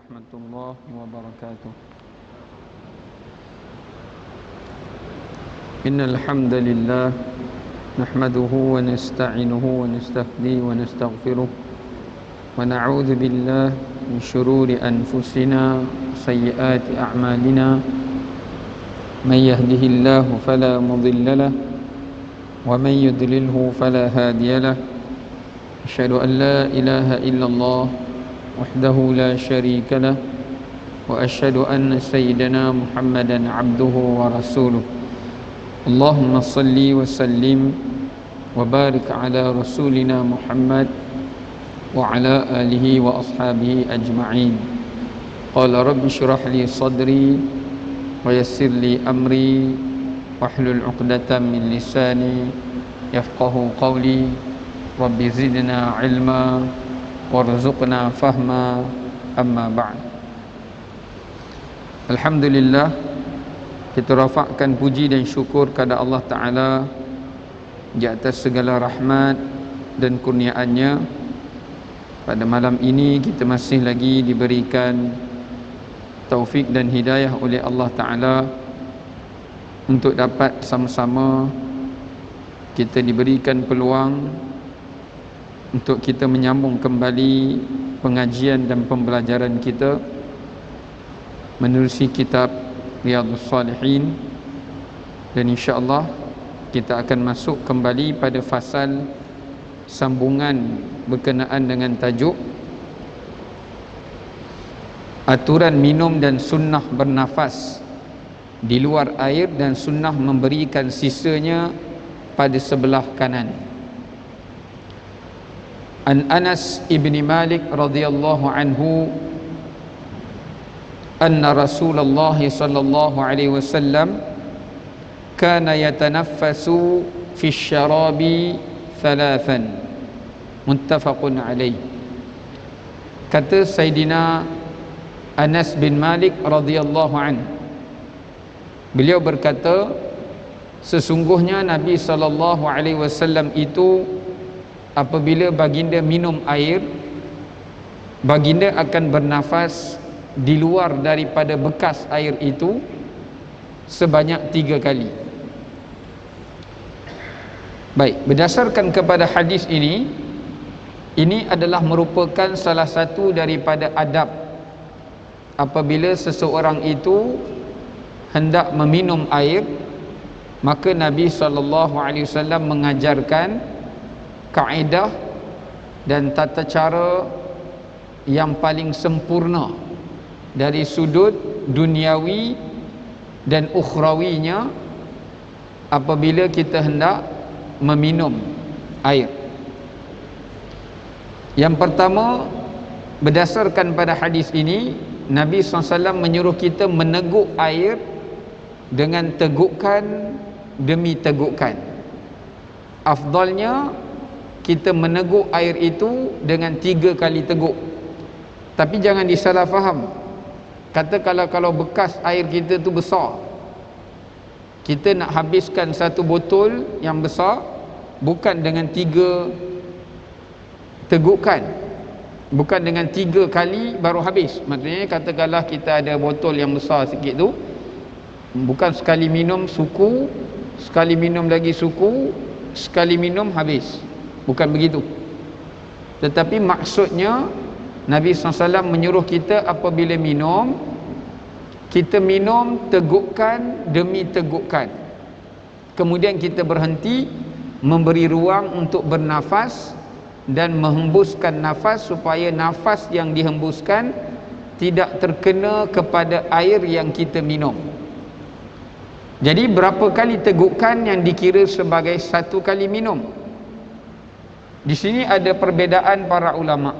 ورحمة الله وبركاته. إن الحمد لله نحمده ونستعينه ونستهديه ونستغفره ونعوذ بالله من شرور أنفسنا وسيئات أعمالنا. من يهده الله فلا مضل له ومن يضلله فلا هادي له. أشهد أن لا إله إلا الله وحده لا شريك له وأشهد أن سيدنا محمدا عبده ورسوله. اللهم صل وسلم وبارك على رسولنا محمد وعلى آله وأصحابه أجمعين. قال رب اشرح لي صدري ويسر لي أمري واحلل عقدة من لساني يفقه قولي. رب زدنا علما وارزقنا فهما. أما بعد. Alhamdulillah, kita rafakkan puji dan syukur kepada Allah Ta'ala di atas segala rahmat dan kurniaannya. Pada malam ini kita masih lagi diberikan taufik dan hidayah oleh Allah Ta'ala untuk dapat sama-sama kita diberikan peluang untuk kita menyambung kembali pengajian dan pembelajaran kita menerusi kitab Riyadhus Salihin, dan insya-Allah kita akan masuk kembali pada fasal sambungan berkenaan dengan tajuk aturan minum dan sunnah bernafas di luar air dan sunnah memberikan sisanya pada sebelah kanan. An Anas ibn Malik radhiyallahu anhu anna Rasulullah sallallahu alaihi wasallam kana yatanaffasu fi syarabi thalathan, muttafaqun alaih. Kata Sayyidina Anas bin Malik radhiyallahu anhu, beliau berkata, sesungguhnya Nabi sallallahu alaihi wasallam itu apabila baginda minum air, baginda akan bernafas di luar daripada bekas air itu sebanyak 3 kali. Baik, berdasarkan kepada hadis ini adalah merupakan salah satu daripada adab apabila seseorang itu hendak meminum air, maka Nabi SAW mengajarkan kaedah dan tata cara yang paling sempurna dari sudut duniawi dan ukhrawinya apabila kita hendak meminum air. Yang pertama, berdasarkan pada hadis ini, Nabi SAW menyuruh kita meneguk air dengan tegukan demi tegukan. Afdalnya kita meneguk air itu dengan 3 kali teguk. Tapi jangan disalah faham. Kata kalau bekas air kita tu besar, kita nak habiskan satu botol yang besar bukan dengan 3 tegukan, bukan dengan 3 kali baru habis. Maksudnya katakanlah kita ada botol yang besar sikit tu, bukan sekali minum suku, sekali minum lagi suku, sekali minum habis. Bukan begitu. Tetapi maksudnya Nabi SAW menyuruh kita apabila minum, kita minum tegukan demi tegukan. Kemudian kita berhenti, memberi ruang untuk bernafas dan menghembuskan nafas supaya nafas yang dihembuskan tidak terkena kepada air yang kita minum. Jadi berapa kali tegukan yang dikira sebagai 1 kali minum? Di sini ada perbezaan para ulama.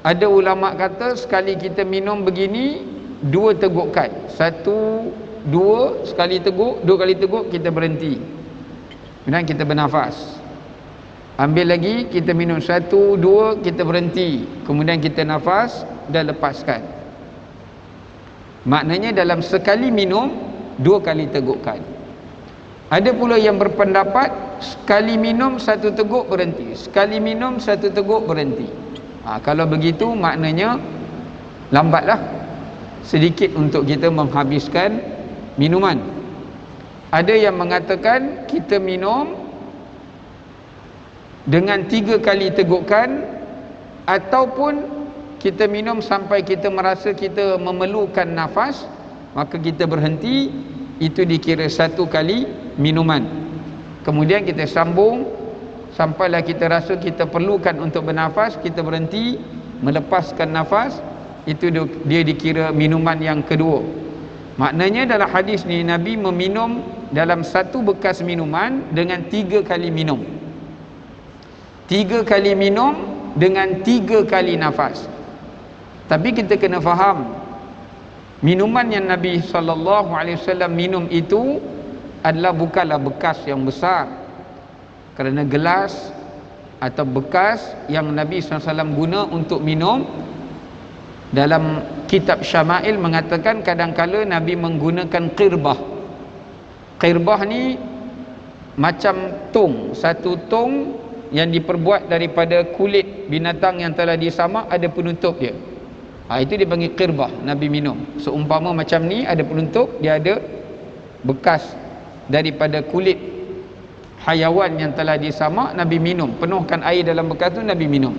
Ada ulama kata sekali kita minum begini 2 tegukan, 1, 2, sekali teguk, 2 kali teguk kita berhenti, kemudian kita bernafas. Ambil lagi, kita minum 1, 2, kita berhenti, kemudian kita nafas dan lepaskan. Maknanya dalam sekali minum 2 kali tegukan. Ada pula yang berpendapat sekali minum 1 teguk berhenti, sekali minum 1 teguk berhenti. Kalau begitu maknanya lambatlah sedikit untuk kita menghabiskan minuman. Ada yang mengatakan kita minum dengan 3 kali tegukan, ataupun kita minum sampai kita merasa kita memerlukan nafas, maka kita berhenti, itu dikira 1 kali minuman. Kemudian kita sambung sampailah kita rasa kita perlukan untuk bernafas, kita berhenti, melepaskan nafas, itu dia dikira minuman yang kedua. Maknanya dalam hadis ni Nabi meminum dalam 1 bekas minuman dengan 3 kali minum. 3 kali minum dengan 3 kali nafas. Tapi kita kena faham, minuman yang Nabi SAW minum itu adalah bukanlah bekas yang besar. Kerana gelas atau bekas yang Nabi SAW guna untuk minum, dalam kitab Syama'il mengatakan kadang-kala Nabi menggunakan qirbah. Qirbah ni macam tong, satu tong yang diperbuat daripada kulit binatang yang telah disamak, ada penutup dia. Itu dipanggil qirbah. Nabi minum seumpama macam ni, ada penutup, dia ada bekas daripada kulit hayawan yang telah disamak, Nabi minum, penuhkan air dalam bekas tu, Nabi minum.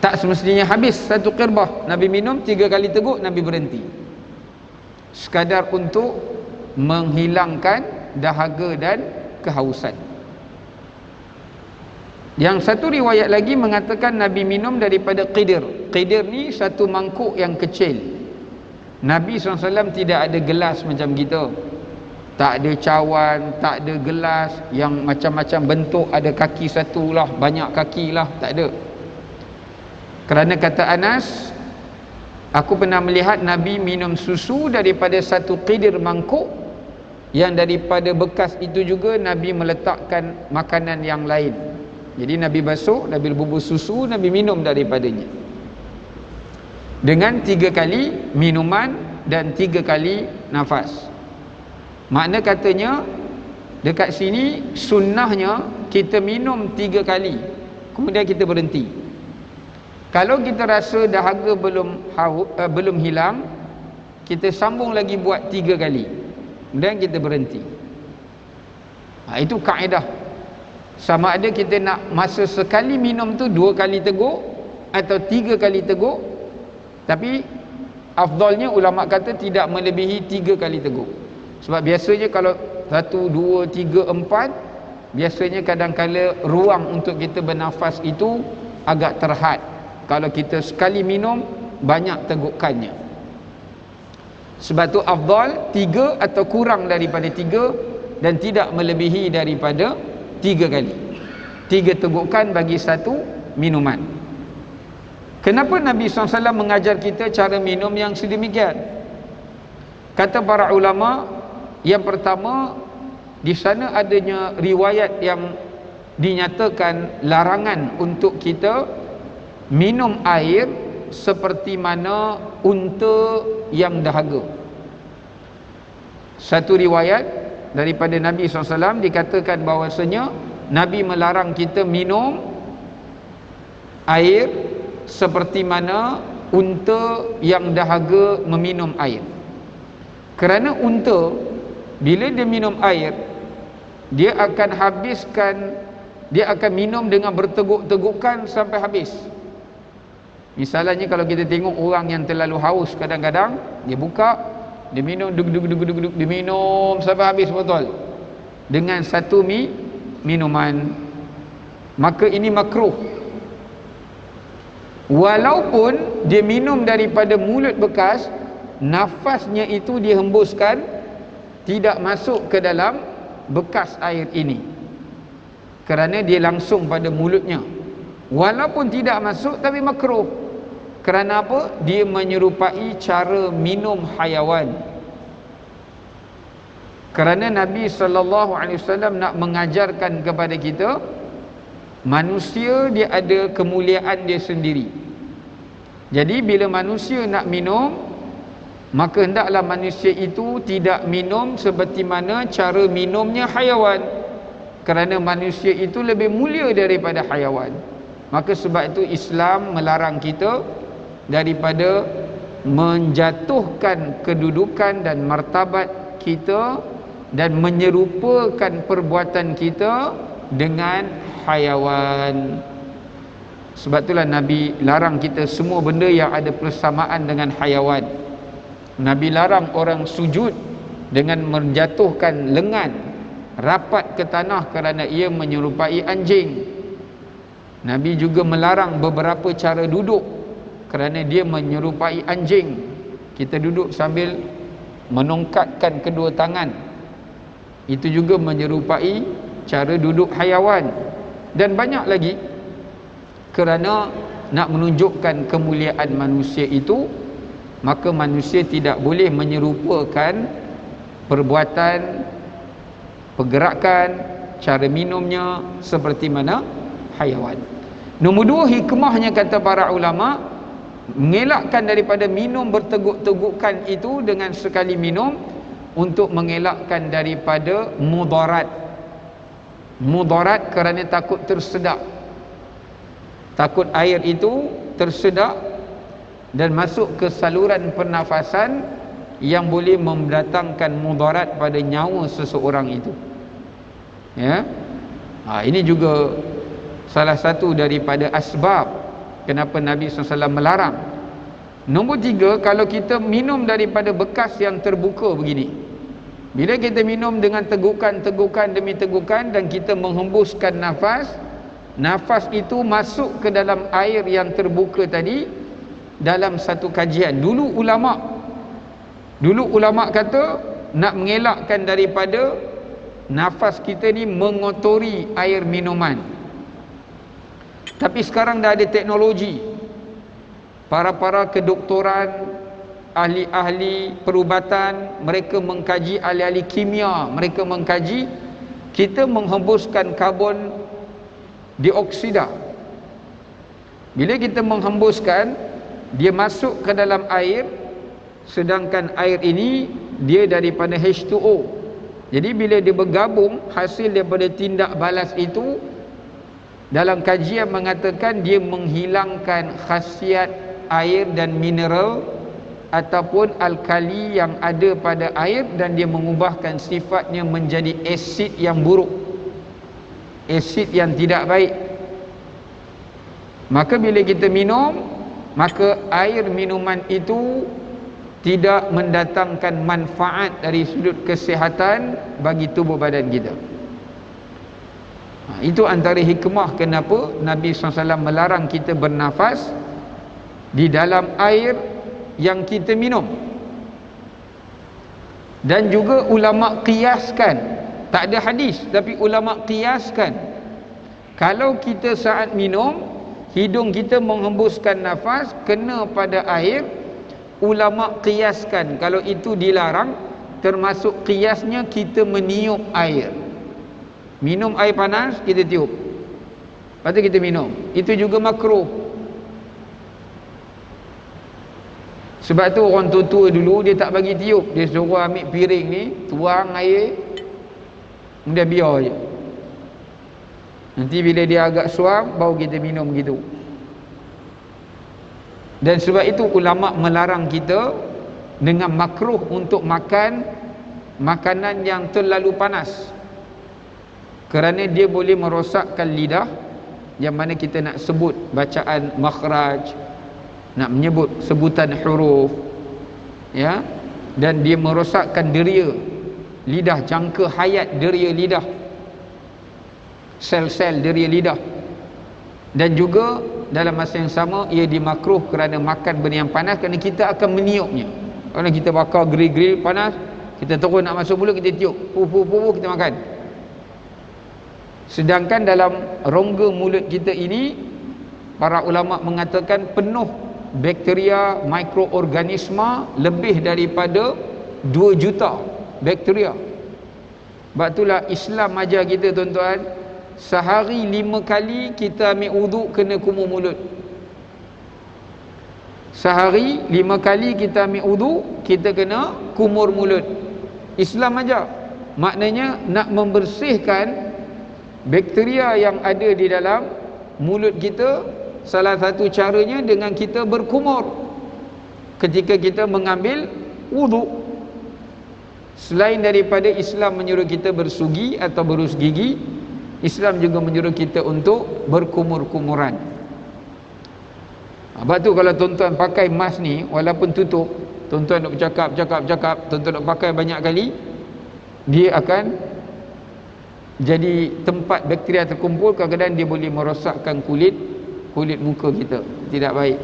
Tak semestinya habis 1 qirbah, Nabi minum 3 kali teguk, Nabi berhenti, sekadar untuk menghilangkan dahaga dan kehausan. Yang satu riwayat lagi mengatakan Nabi minum daripada qidir. Qidir ni 1 mangkuk yang kecil. Nabi SAW tidak ada gelas macam kita, tak ada cawan, tak ada gelas yang macam-macam bentuk, ada kaki 1 lah, banyak kaki lah, tak ada. Kerana kata Anas, aku pernah melihat Nabi minum susu daripada 1 qidir mangkuk, yang daripada bekas itu juga Nabi meletakkan makanan yang lain. Jadi Nabi basuh, Nabi bubur susu, Nabi minum daripadanya dengan 3 kali minuman dan 3 kali nafas. Makna katanya dekat sini sunnahnya kita minum 3 kali, kemudian kita berhenti. Kalau kita rasa dahaga belum hilang, kita sambung lagi buat 3 kali, kemudian kita berhenti. Itu kaedah. Sama ada kita nak masa sekali minum tu 2 kali teguk atau 3 kali teguk. Tapi afdalnya ulama kata tidak melebihi 3 kali teguk. Sebab biasanya kalau 1, 2, 3, 4, biasanya kadang-kala ruang untuk kita bernafas itu agak terhad kalau kita sekali minum banyak tegukannya. Sebab tu afdal 3 atau kurang daripada 3 dan tidak melebihi daripada 3 kali. 3 tegukan bagi 1 minuman. Kenapa Nabi SAW mengajar kita cara minum yang sedemikian? Kata para ulama, yang pertama, di sana adanya riwayat yang dinyatakan larangan untuk kita minum air seperti mana unta yang dahaga. Satu riwayat daripada Nabi SAW dikatakan bahawasanya Nabi melarang kita minum air seperti mana unta yang dahaga meminum air. Kerana unta bila dia minum air, dia akan minum dengan berteguk-tegukan sampai habis. Misalnya kalau kita tengok orang yang terlalu haus, kadang-kadang dia buka, dia minum, dia minum sampai habis botol dengan 1 minuman, maka ini makruh. Walaupun dia minum daripada mulut bekas, nafasnya itu dihembuskan, tidak masuk ke dalam bekas air ini, kerana dia langsung pada mulutnya. Walaupun tidak masuk, tapi makruh. Kerana apa? Dia menyerupai cara minum hayawan. Kerana Nabi SAW nak mengajarkan kepada kita, manusia dia ada kemuliaan dia sendiri. Jadi bila manusia nak minum, maka hendaklah manusia itu tidak minum seperti mana cara minumnya hayawan. Kerana manusia itu lebih mulia daripada hayawan. Maka sebab itu Islam melarang kita daripada menjatuhkan kedudukan dan martabat kita dan menyerupakan perbuatan kita dengan haiwan. Sebab itulah Nabi larang kita semua benda yang ada persamaan dengan haiwan. Nabi larang orang sujud dengan menjatuhkan lengan rapat ke tanah kerana ia menyerupai anjing. Nabi juga melarang beberapa cara duduk kerana dia menyerupai anjing. Kita duduk sambil menongkatkan kedua tangan, itu juga menyerupai cara duduk haiwan. Dan banyak lagi, kerana nak menunjukkan kemuliaan manusia itu, maka manusia tidak boleh menyerupakan perbuatan, pergerakan, cara minumnya seperti mana haiwan. Nombor dua, hikmahnya kata para ulama, mengelakkan daripada minum berteguk-tegukan itu dengan sekali minum untuk mengelakkan daripada mudarat. Mudarat kerana takut tersedak, takut air itu tersedak dan masuk ke saluran pernafasan yang boleh mendatangkan mudarat pada nyawa seseorang itu. Ya, ini juga salah satu daripada asbab kenapa Nabi SAW melarang. Nombor tiga, kalau kita minum daripada bekas yang terbuka begini, bila kita minum dengan tegukan demi tegukan dan kita menghembuskan nafas, nafas itu masuk ke dalam air yang terbuka tadi. Dalam satu kajian, dulu ulama kata nak mengelakkan daripada nafas kita ni mengotori air minuman. Tapi sekarang dah ada teknologi. Para kedoktoran, ahli-ahli perubatan, mereka mengkaji, ahli-ahli kimia, mereka mengkaji, kita menghembuskan karbon dioksida. Bila kita menghembuskan, dia masuk ke dalam air, sedangkan air ini dia daripada H2O. Jadi bila dia bergabung, hasil daripada tindak balas itu, dalam kajian mengatakan dia menghilangkan khasiat air dan mineral ataupun alkali yang ada pada air, dan dia mengubahkan sifatnya menjadi asid yang buruk, asid yang tidak baik. Maka bila kita minum, maka air minuman itu tidak mendatangkan manfaat dari sudut kesihatan bagi tubuh badan kita. Itu antara hikmah kenapa Nabi SAW melarang kita bernafas di dalam air yang kita minum. Dan juga ulama qiyaskan, tak ada hadis tapi ulama qiyaskan, kalau kita saat minum, hidung kita menghembuskan nafas kena pada air, ulama qiyaskan kalau itu dilarang, termasuk qiyasnya kita meniup air. Minum air panas, kita tiup, lepas tu kita minum, itu juga makruh. Sebab tu orang tua-tua dulu dia tak bagi tiup, dia suruh ambil piring ni, tuang air, kemudian biar je. Nanti bila dia agak suam, baru kita minum gitu. Dan sebab itu ulama melarang kita dengan makruh untuk makan makanan yang terlalu panas, kerana dia boleh merosakkan lidah, yang mana kita nak sebut bacaan makhraj, nak menyebut sebutan huruf, ya, dan dia merosakkan deria lidah, jangka hayat deria lidah, sel-sel deria lidah. Dan juga dalam masa yang sama ia dimakruh kerana makan benda yang panas, kerana kita akan meniupnya. Kalau kita bakar grill panas, kita terus nak masuk mulut, kita tiup, kita makan. Sedangkan dalam rongga mulut kita ini, para ulama mengatakan penuh bakteria, mikroorganisma, lebih daripada 2 juta bakteria. Sebab itulah Islam ajar kita, tuan-tuan, sehari 5 kali kita ambil wuduk kena kumur mulut. Sehari 5 kali kita ambil wuduk, kita kena kumur mulut. Islam ajar. Maknanya nak membersihkan bakteria yang ada di dalam mulut kita, Salah satu caranya dengan kita berkumur ketika kita mengambil wuduk. Selain daripada Islam menyuruh kita bersugi atau berus gigi, Islam juga menyuruh kita untuk berkumur-kumuran. Sebab tu kalau tuan-tuan pakai mask ni, walaupun tutup, tuan-tuan nak bercakap, tuan-tuan nak pakai banyak kali, dia akan jadi tempat bakteria terkumpul. Kadang-kadang dia boleh merosakkan kulit muka kita. Tidak baik.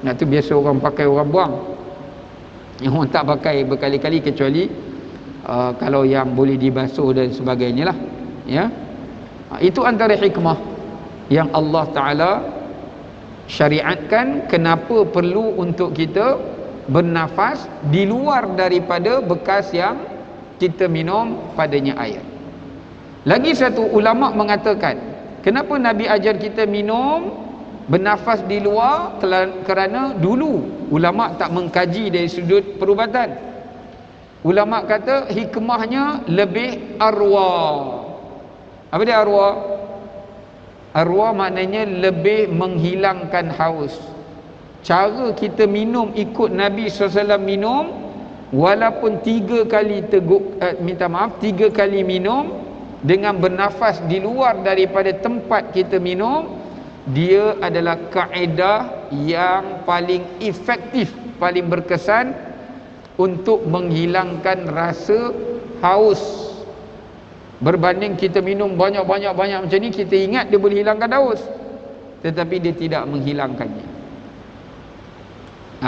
Nah, tu biasa orang pakai, orang buang. Yang orang tak pakai berkali-kali, kecuali kalau yang boleh dibasuh dan sebagainya lah, ya. Itu antara hikmah yang Allah Ta'ala syariatkan kenapa perlu untuk kita bernafas di luar daripada bekas yang kita minum padanya air. Lagi satu ulama mengatakan, kenapa Nabi ajar kita minum bernafas di luar? Kerana dulu ulama tak mengkaji dari sudut perubatan. Ulama kata hikmahnya lebih arwah. Apa dia arwah? Arwah maknanya lebih menghilangkan haus. Cara kita minum ikut Nabi SAW minum, walaupun 3 kali tiga kali minum dengan bernafas di luar daripada tempat kita minum, dia adalah kaedah yang paling efektif, paling berkesan untuk menghilangkan rasa haus. Berbanding kita minum banyak macam ni, kita ingat dia boleh hilangkan haus, tetapi dia tidak menghilangkannya.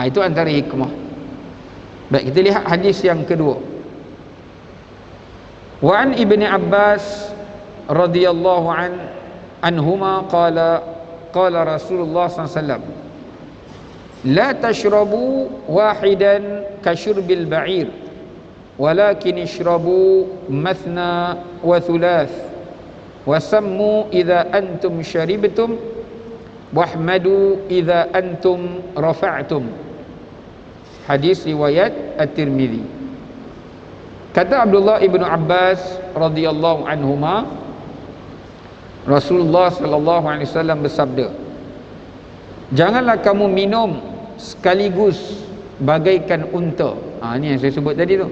Itu antara hikmah. Baik, kita lihat hadis yang kedua. Wa an Ibni Abbas radhiyallahu anhuma qala Rasulullah sallallahu alaihi wasallam, la tashrabu wahidan kashurbil ba'ir, walakin ishrabu mathna wa thulath, wasammu idza antum sharibtum, wahmadu idza antum rafa'tum. Hadis riwayat At-Tirmidzi. Kata Abdullah ibnu Abbas radhiyallahu anhuma, Rasulullah sallallahu alaihi wasallam bersabda, janganlah kamu minum sekaligus bagaikan unta. Ni yang saya sebut tadi tu.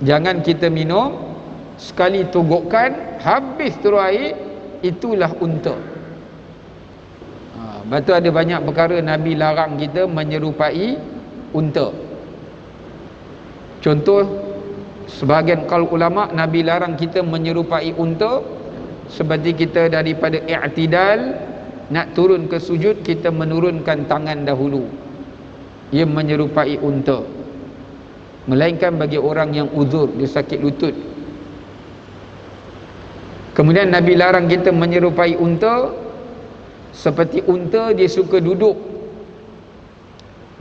Jangan kita minum sekali togokkan habis terus air, itulah unta. Lepas tu ada banyak perkara Nabi larang kita menyerupai unta. Contoh, sebahagian kaul ulama, Nabi larang kita menyerupai unta seperti kita daripada i'tidal nak turun ke sujud, kita menurunkan tangan dahulu. Ia menyerupai unta. Melainkan bagi orang yang uzur, dia sakit lutut. Kemudian Nabi larang kita menyerupai unta seperti unta dia suka duduk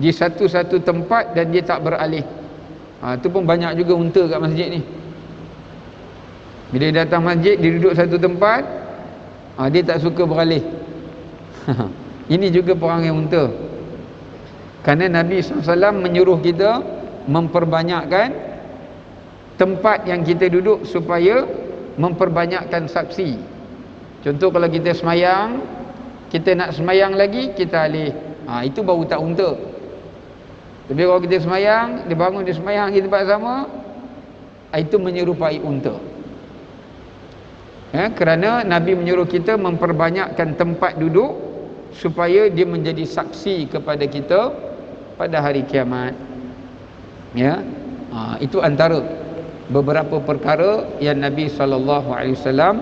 di satu-satu tempat dan dia tak beralih. Itu pun banyak juga unta kat masjid ni. Bila dia datang masjid, dia duduk satu tempat, dia tak suka beralih. Ini juga perangai unta. Kerana Nabi SAW menyuruh kita memperbanyakkan tempat yang kita duduk supaya memperbanyakkan saksi. Contoh, kalau kita semayang, kita nak semayang lagi, kita alih. Itu baru tak unta. Tapi kalau kita semayang, dia bangun, dia semayang di tempat sama, itu menyerupai unta. Kerana Nabi menyuruh kita memperbanyakkan tempat duduk supaya dia menjadi saksi kepada kita pada hari kiamat. Itu antara beberapa perkara yang Nabi SAW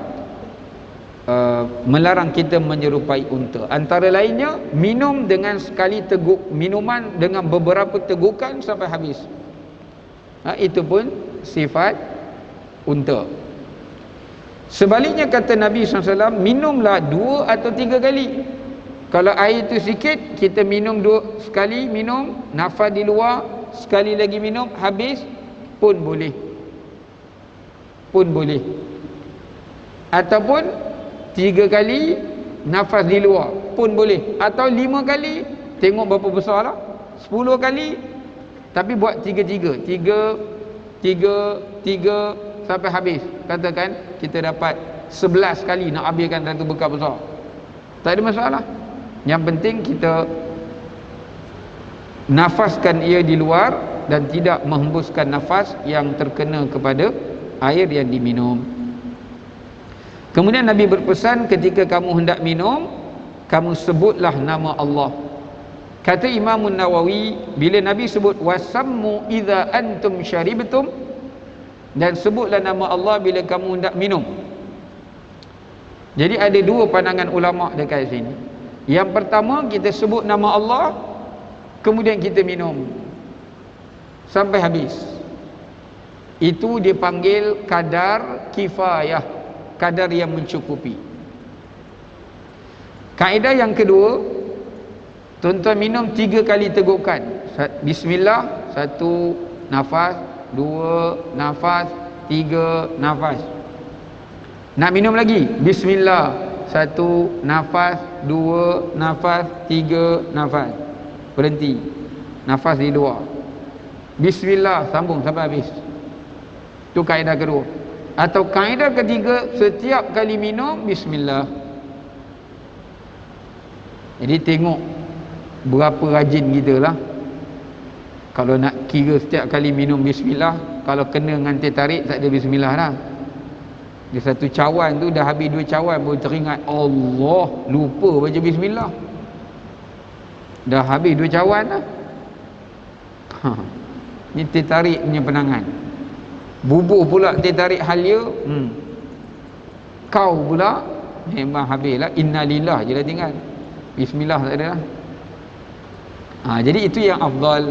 melarang kita menyerupai unta. Antara lainnya, minum dengan sekali teguk, minuman dengan beberapa tegukan sampai habis. Itu pun sifat unta. Sebaliknya kata Nabi SAW, minumlah 2 atau 3 kali. Kalau air itu sikit, kita minum 2 sekali, minum, nafas di luar, sekali lagi minum, habis pun boleh. Ataupun 3 kali nafas di luar pun boleh. Atau 5 kali, tengok berapa besar lah, 10 kali, tapi buat 3 sampai habis. Katakan kita dapat 11 kali nak habiskan satu bekal besar, tak ada masalah. Yang penting kita nafaskan ia di luar dan tidak menghembuskan nafas yang terkena kepada air yang diminum. Kemudian Nabi berpesan, ketika kamu hendak minum, kamu sebutlah nama Allah. Kata Imam Nawawi, bila Nabi sebut wasammu idza antum syaribtum, dan sebutlah nama Allah bila kamu hendak minum. Jadi ada dua pandangan ulama dekat sini. Yang pertama, kita sebut nama Allah, kemudian kita minum sampai habis. Itu dipanggil kadar kifayah, kadar yang mencukupi. Kaedah yang kedua, tuan-tuan minum 3 kali tegukan. Bismillah, 1 nafas, 2 nafas, 3 nafas. Nak minum lagi, Bismillah, 1 nafas, 2 nafas, 3 nafas. Berhenti, nafas di luar. Bismillah, sambung sampai habis. Itu kaedah kedua. Atau kaedah ketiga, setiap kali minum Bismillah. Jadi tengok berapa rajin kita lah. Kalau nak kira setiap kali minum Bismillah, kalau kena dengan teh tarik tak ada Bismillah dah. Dia satu cawan tu dah habis 2 cawan baru teringat Allah, lupa baca Bismillah. Dah habis 2 cawan lah. Ni teh tarik punya penangan. Bubuh pula teh tarik halia. Kau pula memang habislah, innalillah je dah tinggal. Bismillah tak ada lah. Jadi itu yang afdal.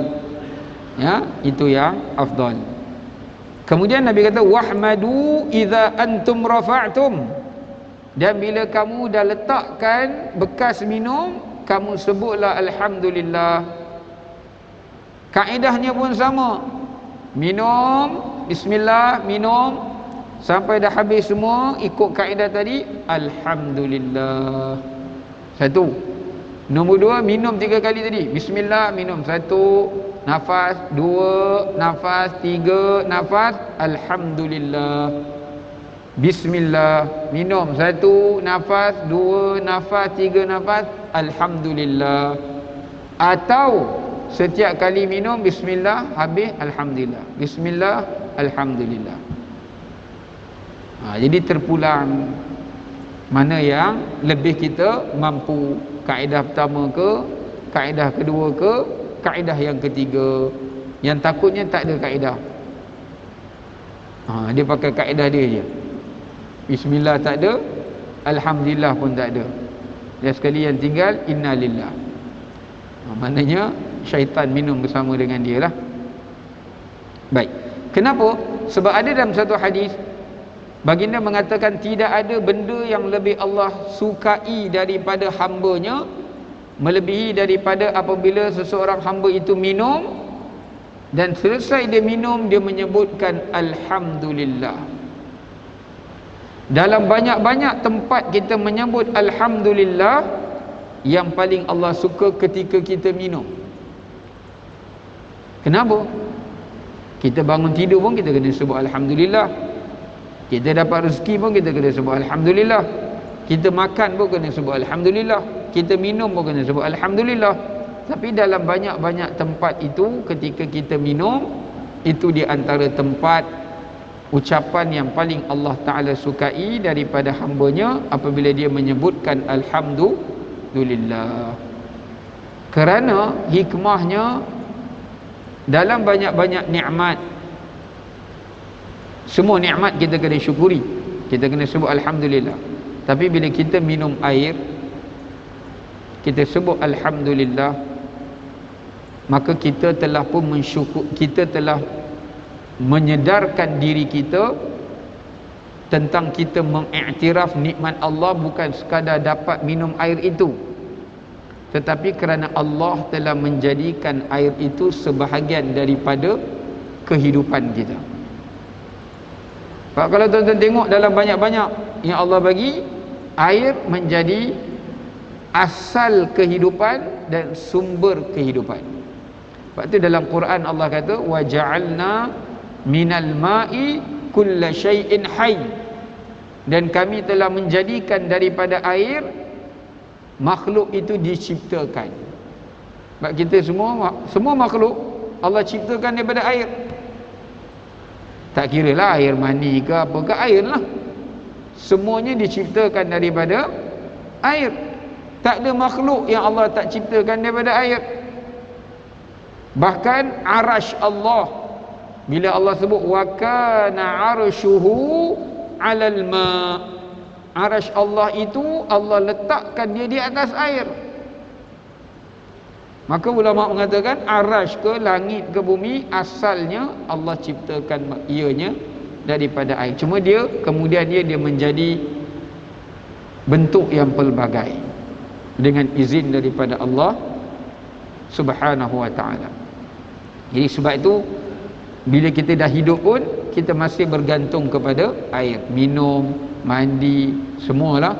Ya, itu yang afdal. Kemudian Nabi kata wahmadu idza antum rafa'tum. Dan bila kamu dah letakkan bekas minum, kamu sebutlah alhamdulillah. Kaedahnya pun sama. Minum, bismillah, minum sampai dah habis semua, ikut kaedah tadi, alhamdulillah. 1. Nombor 2, minum 3 kali tadi. Bismillah, minum 1 nafas, 2 nafas, 3 nafas, alhamdulillah. Bismillah, minum 1 nafas, 2 nafas, 3 nafas, alhamdulillah. Atau setiap kali minum bismillah, habis alhamdulillah. Bismillah, alhamdulillah. Jadi terpulang mana yang lebih kita mampu. Kaedah pertama ke, kaedah kedua ke, kaedah yang ketiga. Yang takutnya tak ada kaedah. Dia pakai kaedah dia je. Bismillah tak ada, alhamdulillah pun tak ada. Dan sekali yang tinggal innalillah. Maknanya syaitan minum bersama dengan dia lah. Baik. Kenapa? Sebab ada dalam satu hadis, baginda mengatakan tidak ada benda yang lebih Allah sukai daripada hambanya, melebihi daripada apabila seseorang hamba itu minum, dan selesai dia minum, dia menyebutkan alhamdulillah. Dalam banyak-banyak tempat kita menyebut alhamdulillah, yang paling Allah suka ketika kita minum. Kenapa? Kita bangun tidur pun kita kena sebut alhamdulillah. Kita dapat rezeki pun kita kena sebut alhamdulillah. Kita makan pun kena sebut alhamdulillah. Kita minum pun kena sebut alhamdulillah. Tapi dalam banyak-banyak tempat itu, ketika kita minum, itu di antara tempat ucapan yang paling Allah Ta'ala sukai daripada hambanya apabila dia menyebutkan alhamdulillah. Kerana hikmahnya, dalam banyak-banyak nikmat, semua nikmat kita kena syukuri, kita kena sebut alhamdulillah. Tapi bila kita minum air, kita sebut alhamdulillah, maka kita telah pun mensyukur, kita telah menyedarkan diri kita tentang kita mengiktiraf nikmat Allah, bukan sekadar dapat minum air itu, tetapi kerana Allah telah menjadikan air itu sebahagian daripada kehidupan kita. Kalau tuan-tuan tengok dalam banyak-banyak yang Allah bagi, air menjadi asal kehidupan dan sumber kehidupan. Sebab tu dalam Quran Allah kata wa ja'alna minal ma'i kulla syai'in hayy, dan kami telah menjadikan daripada air makhluk itu diciptakan. Sebab kita semua makhluk Allah ciptakan daripada air. Tak kira lah air mani ke apa ke, air lah. Semuanya diciptakan daripada air. Tak ada makhluk yang Allah tak ciptakan daripada air. Bahkan arash Allah, bila Allah sebut wa kana arshuhu 'alal ma, arash Allah itu Allah letakkan dia di atas air. Maka ulama mengatakan arash ke langit ke bumi asalnya Allah ciptakan ianya daripada air. Cuma dia kemudian dia menjadi bentuk yang pelbagai dengan izin daripada Allah Subhanahu wa taala. Jadi sebab itu bila kita dah hidup pun kita masih bergantung kepada air, minum, mandi, semualah.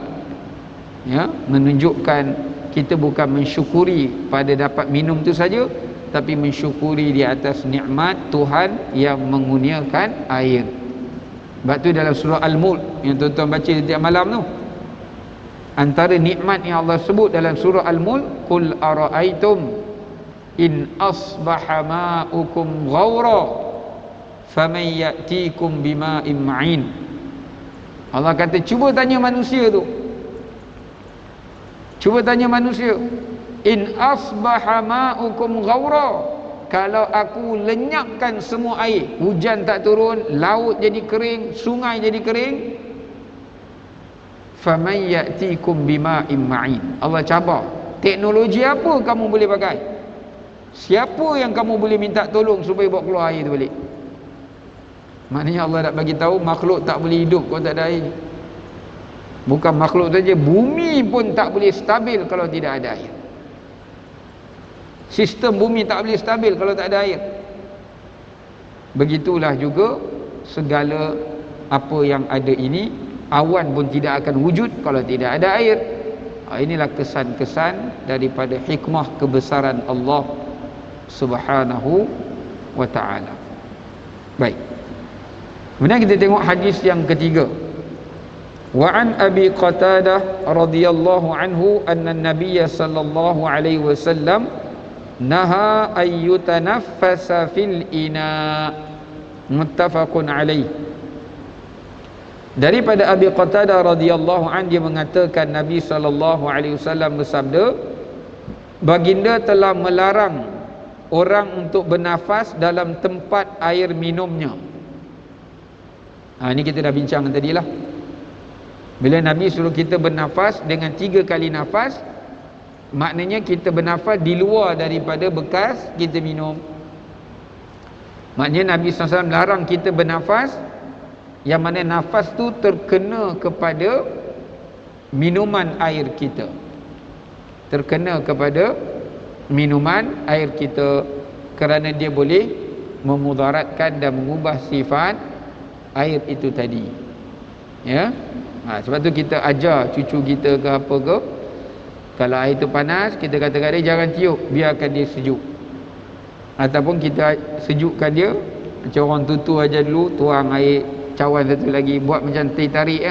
Ya, menunjukkan kita bukan mensyukuri pada dapat minum tu saja, tapi mensyukuri di atas nikmat Tuhan yang mengurniakan air. Sebab tu dalam surah Al-Mulk yang tuan-tuan baca setiap malam tu, antara nikmat yang Allah sebut dalam surah Al-Mulk, qul ara'aitum in asbaha ma'ukum ghaura faman ya'tikum bima'in ma'in. Allah kata cuba tanya manusia tu, cuba tanya manusia, in asbaha ma'ukum ghaura, kalau aku lenyapkan semua air, hujan tak turun, laut jadi kering, sungai jadi kering, faman ya'tikum bima'in ma'in. Allah cabar, teknologi apa kamu boleh pakai? Siapa yang kamu boleh minta tolong supaya bawa keluar air tu balik? Maknanya Allah nak bagi tahu makhluk tak boleh hidup kalau tak ada air. Bukan makhluk saja, bumi pun tak boleh stabil kalau tidak ada air. Sistem bumi tak boleh stabil kalau tak ada air. Begitulah juga segala apa yang ada ini, awan pun tidak akan wujud kalau tidak ada air. Inilah kesan-kesan daripada hikmah kebesaran Allah Subhanahu wa ta'ala. Baik, kemudian kita tengok hadis yang ketiga. Wa an Abi Qatadah radhiyallahu anhu anna an-nabiy sallallahu alaihi wasallam naha ay yutanaffasa fil ina, muttafaqun alaih. Daripada Abi Qatadah radhiyallahu anhu, dia mengatakan Nabi sallallahu alaihi wasallam bersabda, baginda telah melarang orang untuk bernafas dalam tempat air minumnya. Ini kita dah bincang tadi lah. Bila Nabi suruh kita bernafas dengan 3 kali nafas, maknanya kita bernafas di luar daripada bekas kita minum. Maknanya Nabi SAW larang kita bernafas yang mana nafas tu terkena kepada minuman air kita, terkena kepada minuman air kita, kerana dia boleh memudaratkan dan mengubah sifat air itu tadi. Ya, sebab tu kita ajar cucu kita ke apa ke, kalau air tu panas kita kata-kata dia jangan tiup, biarkan dia sejuk. Ataupun kita sejukkan dia, macam orang tutu aja dulu, tuang air cawan satu lagi, buat macam teh tarik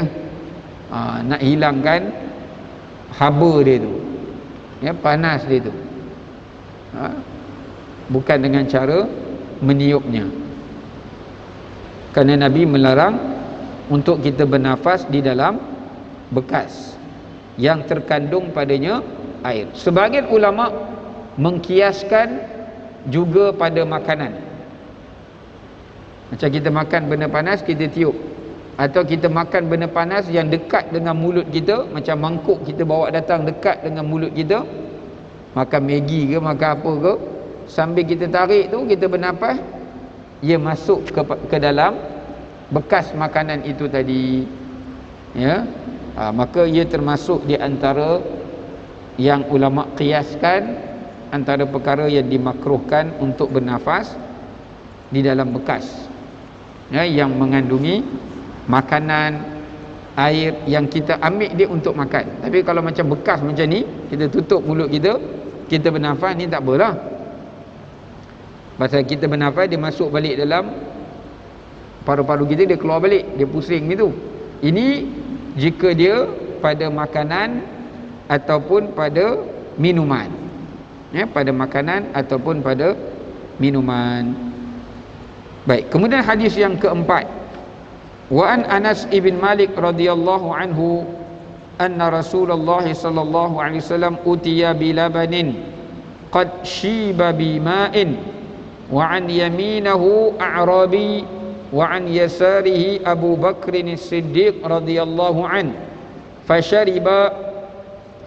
nak hilangkan haba dia tu, ya, panas dia tu. Bukan dengan cara meniupnya. Kerana Nabi melarang untuk kita bernafas di dalam bekas yang terkandung padanya air. Sebahagian ulama mengkiaskan juga pada makanan. Macam kita makan benda panas kita tiup, atau kita makan benda panas yang dekat dengan mulut kita, macam mangkuk kita bawa datang dekat dengan mulut kita, makan Maggi ke makan apa ke, sambil kita tarik tu kita bernafas, ia masuk ke dalam bekas makanan itu tadi, ya. Maka ia termasuk di antara yang ulama qiyaskan antara perkara yang dimakruhkan untuk bernafas di dalam bekas, ya, yang mengandungi makanan, air yang kita ambil dia untuk makan. Tapi kalau macam bekas macam ni, kita tutup mulut kita, kita bernafas, ni tak apalah. Pasal kita bernafas, dia masuk balik dalam paru-paru kita, dia keluar balik, dia pusing gitu. Ini jika dia pada makanan ataupun pada minuman. Ya, pada makanan ataupun pada minuman. Baik, kemudian hadis yang keempat. Wa an Anas ibn Malik radhiyallahu anhu anna Rasulullah sallallahu alaihi wasallam utiya bilabanin qad shiba bima'in wa an yaminahu a'rabi wa an yasarihi Abu Bakr as-Siddiq radhiyallahu an fashariba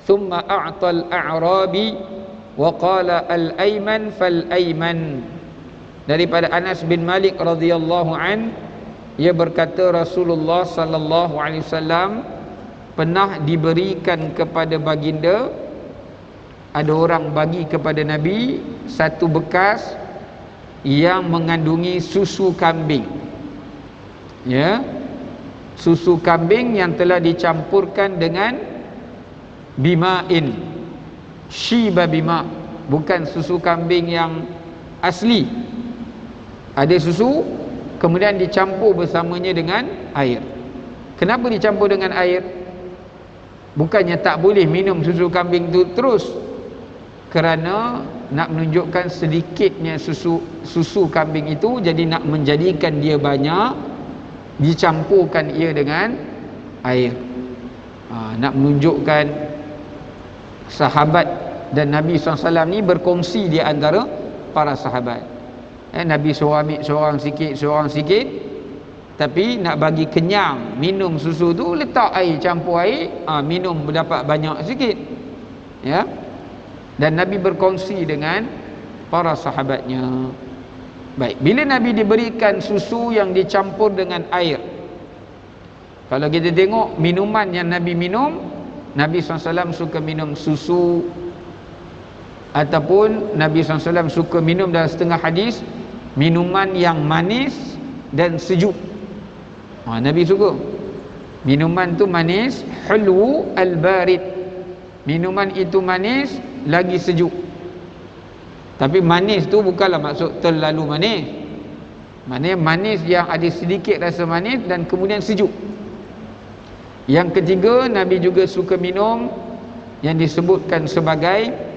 thumma a'ta al-a'rabi wa qala al-ayman fal-ayman. Daripada Anas bin Malik radhiyallahu an, ia berkata Rasulullah sallallahu alaihi wasallam pernah diberikan kepada baginda, ada orang bagi kepada Nabi satu bekas yang mengandungi susu kambing. Ya, susu kambing yang telah dicampurkan dengan bima'in, shiba bima, bukan susu kambing yang asli. Ada susu kemudian dicampur bersamanya dengan air. Kenapa dicampur dengan air? Bukannya tak boleh minum susu kambing itu terus, kerana nak menunjukkan sedikitnya susu kambing itu, jadi nak menjadikan dia banyak, dicampurkan ia dengan air. Nak menunjukkan sahabat dan Nabi SAW ni berkongsi di antara para sahabat. Nabi suruh ambil seorang sikit, tapi nak bagi kenyang minum susu tu, letak air, campur air, minum dapat banyak sikit. Ya. Dan Nabi berkongsi dengan para sahabatnya. Baik, bila Nabi diberikan susu yang dicampur dengan air, kalau kita tengok minuman yang Nabi minum, Nabi SAW suka minum susu, ataupun Nabi SAW suka minum dalam setengah hadis minuman yang manis dan sejuk. Nabi suka minuman tu manis, hulwu al-barid, minuman itu manis lagi sejuk. Tapi manis tu bukanlah maksud terlalu manis, maknanya manis yang ada sedikit rasa manis dan kemudian sejuk. Yang ketiga, Nabi juga suka minum yang disebutkan sebagai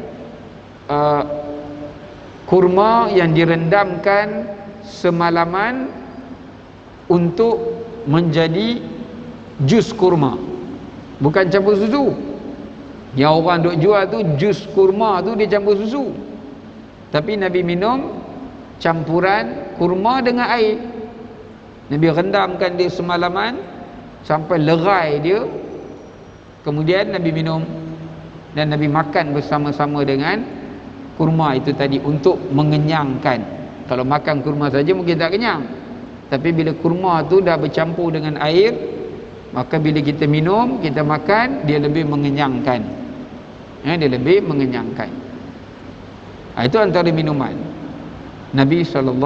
kurma yang direndamkan semalaman untuk menjadi jus kurma, bukan campur susu. Yang orang duk jual tu jus kurma tu dia campur susu, tapi Nabi minum campuran kurma dengan air. Nabi rendamkan dia semalaman sampai lerai dia, kemudian Nabi minum dan Nabi makan bersama-sama dengan kurma itu tadi untuk mengenyangkan. Kalau makan kurma saja mungkin tak kenyang, tapi bila kurma tu dah bercampur dengan air, maka bila kita minum, kita makan, dia lebih mengenyangkan. Dia lebih mengenyangkan. Itu antara minuman Nabi SAW.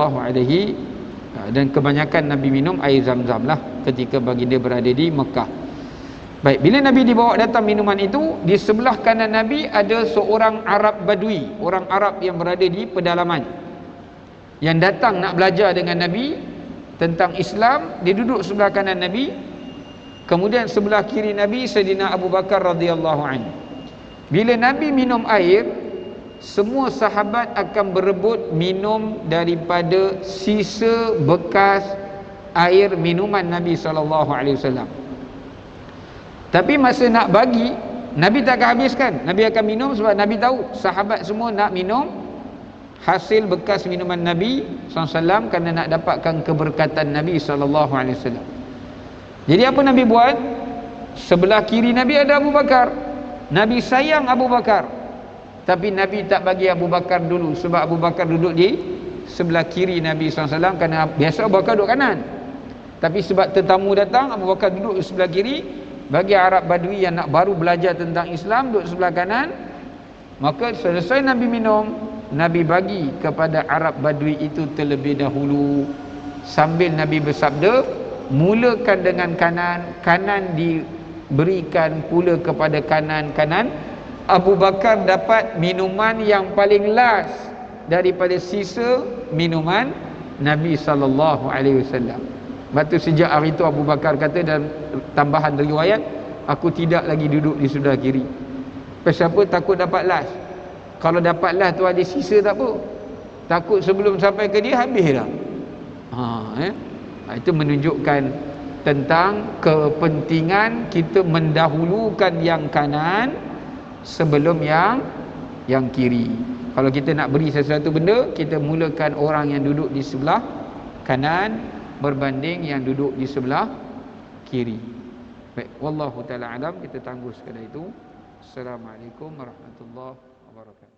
Dan kebanyakan Nabi minum air zam-zam lah ketika baginda berada di Mekah. Baik, bila Nabi dibawa datang minuman itu, di sebelah kanan Nabi ada seorang Arab Badui, orang Arab yang berada di pedalaman, yang datang nak belajar dengan Nabi tentang Islam. Dia duduk sebelah kanan Nabi. Kemudian sebelah kiri Nabi Sayyidina Abu Bakar radhiyallahu anhu. Bila Nabi minum air, semua sahabat akan berebut minum daripada sisa bekas air minuman Nabi SAW. Tapi masa nak bagi, Nabi tak akan habiskan. Nabi akan minum sebab Nabi tahu sahabat semua nak minum hasil bekas minuman Nabi SAW, kerana nak dapatkan keberkatan Nabi SAW. Jadi apa Nabi buat? Sebelah kiri Nabi ada Abu Bakar. Nabi sayang Abu Bakar, tapi Nabi tak bagi Abu Bakar dulu, sebab Abu Bakar duduk di sebelah kiri Nabi SAW, kerana biasa Abu Bakar duduk kanan. Tapi sebab tetamu datang, Abu Bakar duduk di sebelah kiri. Bagi Arab Badui yang nak baru belajar tentang Islam, duduk sebelah kanan. Maka selesai Nabi minum, Nabi bagi kepada Arab Badui itu terlebih dahulu, sambil Nabi bersabda, mulakan dengan kanan, kanan diberikan pula kepada kanan. Abu Bakar dapat minuman yang paling last daripada sisa minuman Nabi SAW. Batu sejak hari itu Abu Bakar kata dalam tambahan riwayat, aku tidak lagi duduk di sebelah kiri. Pasal apa? Takut dapat last. Kalau dapat last tu ada sisa tak apa. Takut sebelum sampai ke dia habis dah. Itu menunjukkan tentang kepentingan kita mendahulukan yang kanan sebelum yang kiri. Kalau kita nak beri sesuatu benda, kita mulakan orang yang duduk di sebelah kanan berbanding yang duduk di sebelah kiri. Baik, wallahu taala alam, kita tangguh sekadar itu. Assalamualaikum warahmatullahi wabarakatuh.